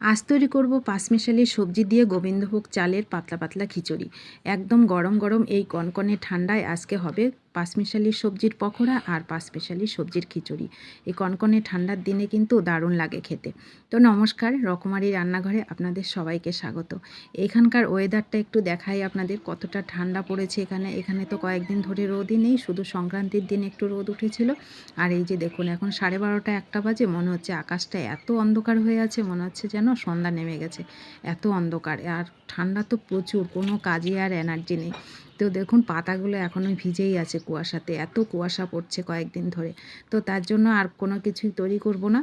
আজ তৈরি করব পাঁচমিশালি সবজি দিয়ে গোবিন্দভোগ চালের পাতলা পাতলা খিচুড়ি। একদম গরম গরম এই কনকনে ঠান্ডায় আজকে হবে পাঁচমিশালি সবজির পকোড়া আর পাঁচমিশালি সবজির খিচুড়ি। এই কনকনে ঠান্ডার দিনে কিন্তু দারুণ লাগে খেতে। তো নমস্কার, রকমারি রান্নাঘরে আপনাদের সবাইকে স্বাগত। এখানকার ওয়েদারটা একটু দেখাই আপনাদের, কতটা ঠান্ডা পড়েছে এখানে। এখানে তো কয়েকদিন ধরে রোদই নেই, শুধু সংক্রান্তির দিন একটু রোদ উঠেছিল। আর এই যে দেখুন, এখন 12:30 একটা বাজে, মনে হচ্ছে আকাশটা এত অন্ধকার হয়ে আছে, মনে হচ্ছে যেন সন্ধ্যা নেমে গেছে, এত অন্ধকার। আর ঠান্ডা তো প্রচুর, কোনো কাজে আর এনার্জি নেই। তো দেখুন পাতাগুলো এখনও ভিজেই আছে কুয়াশাতে, এত কুয়াশা পড়ছে কয়েকদিন ধরে। তো তার জন্য আর কোনো কিছুই তৈরি করব না।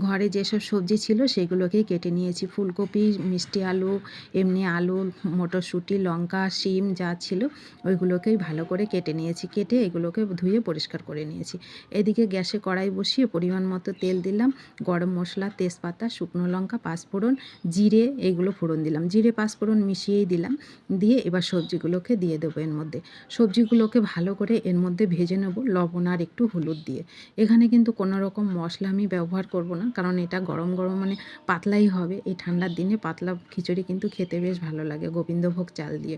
ঘরে যেসব সবজি ছিল সেগুলোকেই কেটে নিয়েছি। ফুলকপি, মিষ্টি আলু, এমনি আলু, মটরশুঁটি, লঙ্কা, শিম যা ছিল ওইগুলোকেই ভালো করে কেটে নিয়েছি। কেটে এগুলোকে ধুয়ে পরিষ্কার করে নিয়েছি। এদিকে গ্যাসে কড়াই বসিয়ে পরিমাণ মতো তেল দিলাম, গরম মশলা, তেজপাতা, শুকনো লঙ্কা, পাঁচফোড়ন, জিরে এইগুলো ফোড়ন দিলাম। জিরে পাঁচফোড়ন মিশিয়েই দিলাম। দিয়ে এবার সবজিগুলোকে দিয়ে দেবো এর মধ্যে। সবজিগুলোকে ভালো করে এর মধ্যে ভেজে নেব লবণ আর একটু হলুদ দিয়ে। এখানে কিন্তু কোনো রকম মশলা আমি ব্যবহার করব না, কারণ এটা গরম গরম মানে পাতলাই হবে। এই ঠান্ডার দিনে পাতলা খিচুড়ি কিন্তু খেতে বেশ ভালো লাগে গোবিন্দভোগ চাল দিয়ে।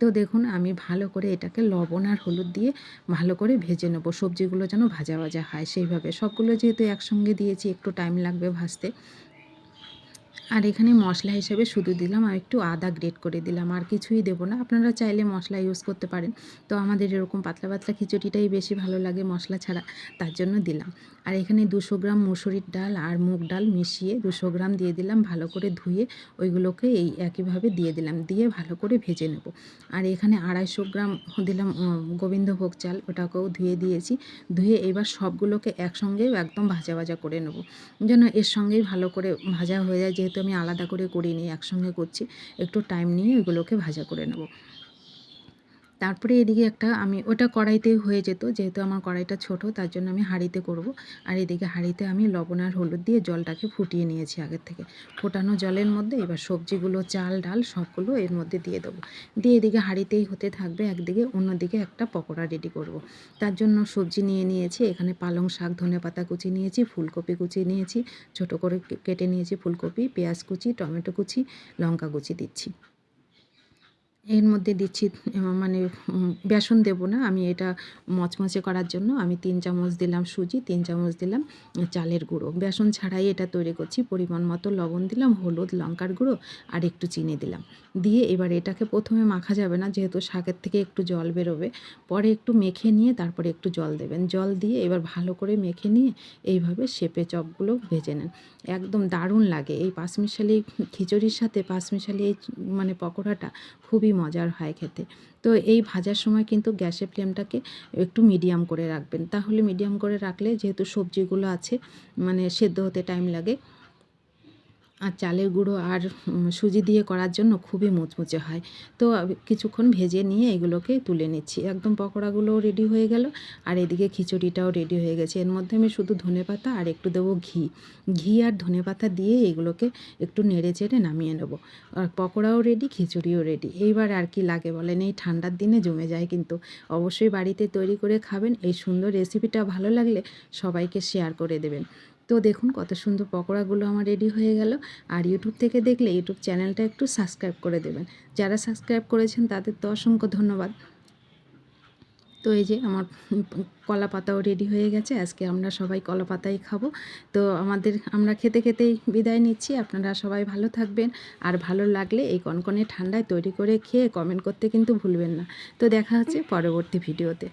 তো দেখুন আমি ভালো করে এটাকে লবণ আর হলুদ দিয়ে ভালো করে ভেজে নেব। সবজিগুলো যেন ভাজা ভাজা হয় সেইভাবে। সবগুলো যেহেতু একসঙ্গে দিয়েছি একটু টাইম লাগবে ভাজতে। আর এখানে মশলা হিসেবে শুধু দিলাম আর একটু আদা গ্রেট করে দিলাম, আর কিছুই দেবো না। আপনারা চাইলে মশলা ইউজ করতে পারেন। তো আমাদের এরকম পাতলা পাতলা খিচুড়িটাই বেশি ভালো লাগে মশলা ছাড়া, তার জন্য দিলাম। আর এখানে 200 গ্রাম মুসুরির ডাল আর মুগ ডাল মিশিয়ে 200 গ্রাম দিয়ে দিলাম, ভালো করে ধুয়ে ওইগুলোকে এই একইভাবে দিয়ে দিলাম, দিয়ে ভালো করে ভেজে নেব। আর এখানে 250 গ্রাম দিলাম গোবিন্দভোগ চাল, ওটাকেও ধুয়ে দিয়েছি। ধুয়ে এবার সবগুলোকে একসঙ্গে একদম ভাজা ভাজা করে নেব, যেন এর সঙ্গেই ভালো করে ভাজা হয়ে যায়। যেহেতু আমি আলাদা করে করিনি, একসঙ্গে করছি, একটু টাইম নিয়ে ওইগুলোকে ভাজা করে নেব। তারপরে এদিকে একটা আমি ওটা কড়াইতেই হয়ে যেত, যেহেতু আমার কড়াইটা ছোট তার জন্য আমি হাঁড়িতে করব। আর এদিকে হাঁড়িতে আমি লবণ আর হলুদ দিয়ে জলটাকে ফুটিয়ে নিয়েছি আগের থেকে। ফোটানো জলের মধ্যে এবার সবজিগুলো, চাল ডাল সবগুলো এর মধ্যে দিয়ে দেবো। দিয়ে এদিকে হাঁড়িতেই হতে থাকবে একদিকে, অন্যদিকে একটা পকোড়া রেডি করব। তার জন্য সবজি নিয়ে নিয়েছি, এখানে পালং শাক, ধনেপাতা কুচি নিয়েছি, ফুলকপি কুচি নিয়েছি, ছোট করে কেটে নিয়েছি ফুলকপি, পেঁয়াজ কুচি, টমেটো কুচি, লঙ্কা কুচি দিচ্ছি। এর মধ্যে দিচ্ছি মানে বেসন দেব না আমি, এটা মচমচে করার জন্য আমি 3 চামচ দিলাম সুজি, 3 চামচ দিলাম চালের গুঁড়ো। বেসন ছাড়াই এটা তৈরি করছি। পরিমাণ মতো লবণ দিলাম, হলুদ, লঙ্কার গুঁড়ো আর একটু চিনি দিলাম। দিয়ে এবার এটাকে প্রথমে মাখা যাবে না, যেহেতু শাকের থেকে একটু জল বেরোবে। পরে একটু মেখে নিয়ে তারপরে একটু জল দেবেন। জল দিয়ে এবার ভালো করে মেখে নিয়ে এইভাবে শেপে চপগুলো ভেজে নেন। একদম দারুণ লাগে এই পাঁচমিশালি খিচুড়ির সাথে। পাঁচমিশালি এই মানে পকোড়াটা খুবই মজার হয় খেতে। তো এই ভাজার সময় কিন্তু গ্যাসের ফ্লেমটাকে একটু মিডিয়াম করে রাখবেন, তাহলে মিডিয়াম করে রাখলে যেহেতু সবজিগুলো আছে মানে সেদ্ধ হতে টাইম লাগে। আর চালের গুঁড়ো আর সুজি দিয়ে করার জন্য খুবই মুচমুচে হয়। তো কিছুক্ষণ ভেজে নিয়ে এগুলোকে তুলে নিচ্ছি। একদম পকোড়াগুলোও রেডি হয়ে গেল, আর এদিকে খিচুড়িটাও রেডি হয়ে গেছে। এর মধ্যে আমি শুধু ধনেপাতা আর একটু দেবো ঘি। ঘি আর ধনেপাতা দিয়ে এগুলোকে একটু নেড়ে চেড়ে নামিয়ে নেব। আর পকোড়াও রেডি, খিচুড়িও রেডি। এইবার আর কি লাগে বলেন, এই ঠান্ডার দিনে জমে যায় কিন্তু। অবশ্যই বাড়িতে তৈরি করে খাবেন। এই সুন্দর রেসিপিটা ভালো লাগলে সবাইকে শেয়ার করে দেবেন। তো দেখুন কত সুন্দর পকোড়াগুলো আমার রেডি হয়ে গেল। আর ইউটিউব থেকে দেখলে ইউটিউব চ্যানেলটা একটু সাবস্ক্রাইব করে দেবেন। যারা সাবস্ক্রাইব করেছেন তাদের তো অসংখ্য ধন্যবাদ। তো এই যে আমার কলা পাতাও রেডি হয়ে গেছে। আজকে আমরা সবাই কলা পাতাই খাবো। তো আমরা খেতে খেতেই বিদায় নিচ্ছি। আপনারা সবাই ভালো থাকবেন। আর ভালো লাগলে এই কনকনে ঠান্ডায় তৈরি করে খেয়ে কমেন্ট করতে কিন্তু ভুলবেন না। তো দেখা হচ্ছে পরবর্তী ভিডিওতে।